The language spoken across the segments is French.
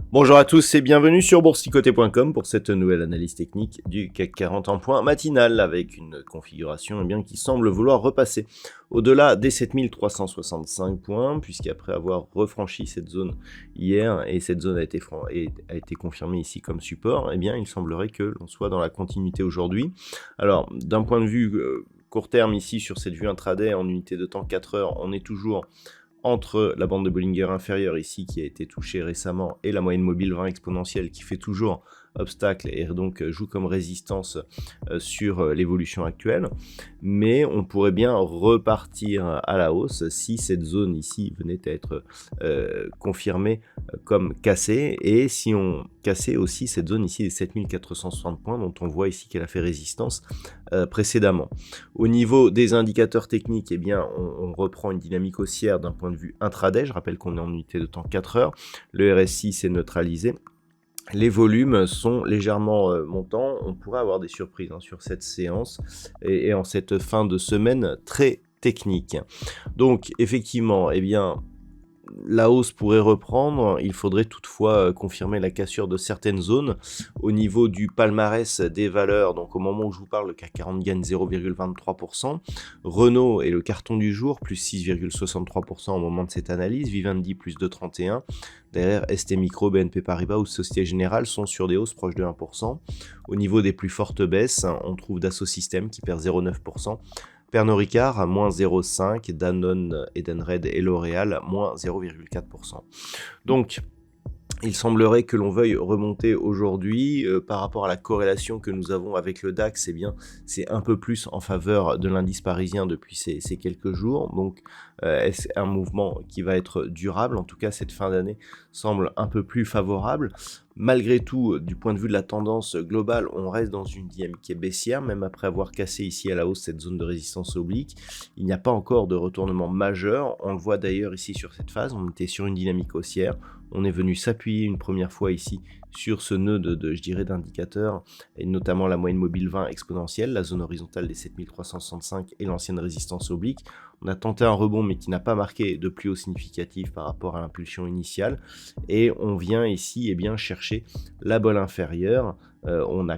Bonjour à tous et bienvenue sur boursicoté.com pour cette nouvelle analyse technique du CAC 40 en point matinal avec une configuration qui semble vouloir repasser au-delà des 7365 points puisqu'après avoir refranchi cette zone hier et cette zone a été confirmée ici comme support, il semblerait que l'on soit dans la continuité aujourd'hui. Alors d'un point de vue court terme ici sur cette vue intraday en unité de temps 4 heures, on est toujours entre la bande de Bollinger inférieure ici qui a été touchée récemment et la moyenne mobile 20 exponentielle qui fait toujours obstacle et donc joue comme résistance sur l'évolution actuelle, mais on pourrait bien repartir à la hausse si cette zone ici venait à être confirmée comme cassée et si on cassait aussi cette zone ici des 7460 points dont on voit ici qu'elle a fait résistance précédemment. Au niveau des indicateurs techniques, on reprend une dynamique haussière d'un point de vue intraday. Je rappelle qu'on est en unité de temps 4 heures. Le RSI s'est neutralisé. Les volumes sont légèrement montants. On pourrait avoir des surprises sur cette séance et en cette fin de semaine très technique. Donc effectivement, la hausse pourrait reprendre, il faudrait toutefois confirmer la cassure de certaines zones. Au niveau du palmarès des valeurs, donc au moment où je vous parle, le CAC 40 gagne 0,23%. Renault est le carton du jour, plus 6,63% au moment de cette analyse. Vivendi, plus 2,31%. Derrière, ST Micro, BNP Paribas ou Société Générale sont sur des hausses proches de 1%. Au niveau des plus fortes baisses, on trouve Dassault Systèmes qui perd 0,9%. Pernod Ricard à moins 0,5%, Danone, Edenred et L'Oréal moins 0,4%. Donc, il semblerait que l'on veuille remonter aujourd'hui par rapport à la corrélation que nous avons avec le DAX, c'est un peu plus en faveur de l'indice parisien depuis ces quelques jours. Donc, est-ce un mouvement qui va être durable? En tout cas, cette fin d'année semble un peu plus favorable. Malgré tout, du point de vue de la tendance globale, on reste dans une dynamique qui est baissière, même après avoir cassé ici à la hausse cette zone de résistance oblique. Il n'y a pas encore de retournement majeur. On le voit d'ailleurs ici sur cette phase, on était sur une dynamique haussière. On est venu s'appuyer une première fois ici sur ce nœud d'indicateurs, et notamment la moyenne mobile 20 exponentielle, la zone horizontale des 7365 et l'ancienne résistance oblique. On a tenté un rebond mais qui n'a pas marqué de plus haut significatif par rapport à l'impulsion initiale. Et on vient ici chercher la bolle inférieure. On a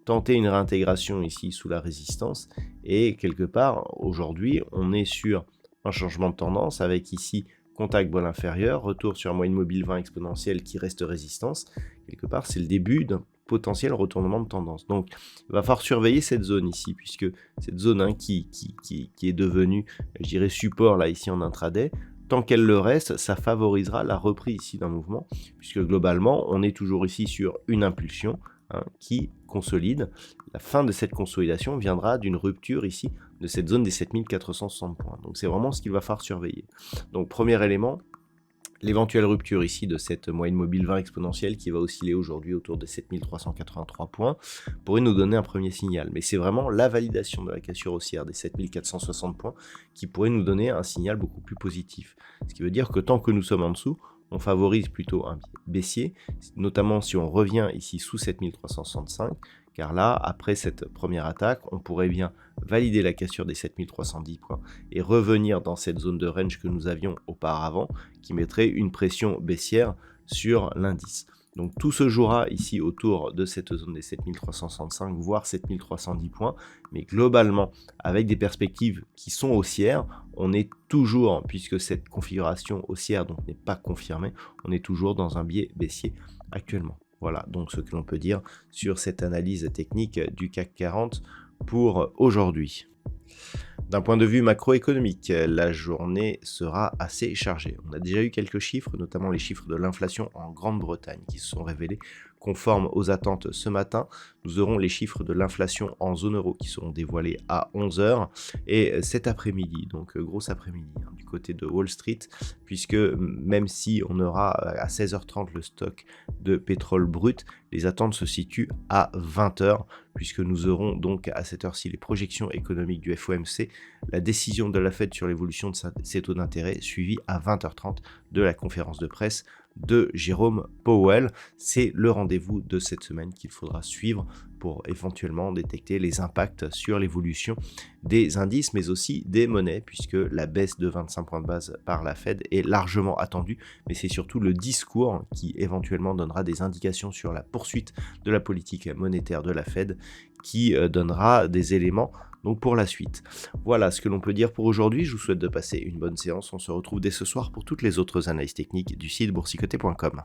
tenté une réintégration ici sous la résistance. Et quelque part, aujourd'hui, on est sur un changement de tendance avec ici contact bolle inférieure, retour sur la moyenne mobile 20 exponentielle qui reste résistance. Quelque part, c'est le début d'un potentiel retournement de tendance. Donc, il va falloir surveiller cette zone ici, puisque cette zone qui est devenue, je dirais, support là ici en intraday, tant qu'elle le reste, ça favorisera la reprise ici d'un mouvement, puisque globalement, on est toujours ici sur une impulsion qui consolide. La fin de cette consolidation viendra d'une rupture ici de cette zone des 7460 points. Donc c'est vraiment ce qu'il va falloir surveiller. Donc premier élément, l'éventuelle rupture ici de cette moyenne mobile 20 exponentielle qui va osciller aujourd'hui autour de 7383 points pourrait nous donner un premier signal. Mais c'est vraiment la validation de la cassure haussière des 7460 points qui pourrait nous donner un signal beaucoup plus positif. Ce qui veut dire que tant que nous sommes en dessous, on favorise plutôt un baissier, notamment si on revient ici sous 7365, car là, après cette première attaque, on pourrait bien valider la cassure des 7310 points et revenir dans cette zone de range que nous avions auparavant, qui mettrait une pression baissière sur l'indice. Donc tout se jouera ici autour de cette zone des 7365, voire 7310 points, mais globalement, avec des perspectives qui sont haussières, on est toujours, puisque cette configuration haussière donc n'est pas confirmée, on est toujours dans un biais baissier actuellement. Voilà donc ce que l'on peut dire sur cette analyse technique du CAC 40 pour aujourd'hui. D'un point de vue macroéconomique, la journée sera assez chargée. On a déjà eu quelques chiffres, notamment les chiffres de l'inflation en Grande-Bretagne, qui se sont révélés conforme aux attentes ce matin. Nous aurons les chiffres de l'inflation en zone euro qui seront dévoilés à 11 heures. Et cet après-midi, donc gros après-midi, du côté de Wall Street, puisque même si on aura à 16h30 le stock de pétrole brut, les attentes se situent à 20h, puisque nous aurons donc à cette heure-ci les projections économiques du FOMC, la décision de la Fed sur l'évolution de ses taux d'intérêt, suivie à 20h30 de la conférence de presse de Jérôme Powell. C'est le rendez-vous de cette semaine qu'il faudra suivre pour éventuellement détecter les impacts sur l'évolution des indices, mais aussi des monnaies, puisque la baisse de 25 points de base par la Fed est largement attendue, mais c'est surtout le discours qui éventuellement donnera des indications sur la poursuite de la politique monétaire de la Fed, qui donnera des éléments donc pour la suite. Voilà ce que l'on peut dire pour aujourd'hui. Je vous souhaite de passer une bonne séance. On se retrouve dès ce soir pour toutes les autres analyses techniques du site boursicoté.com.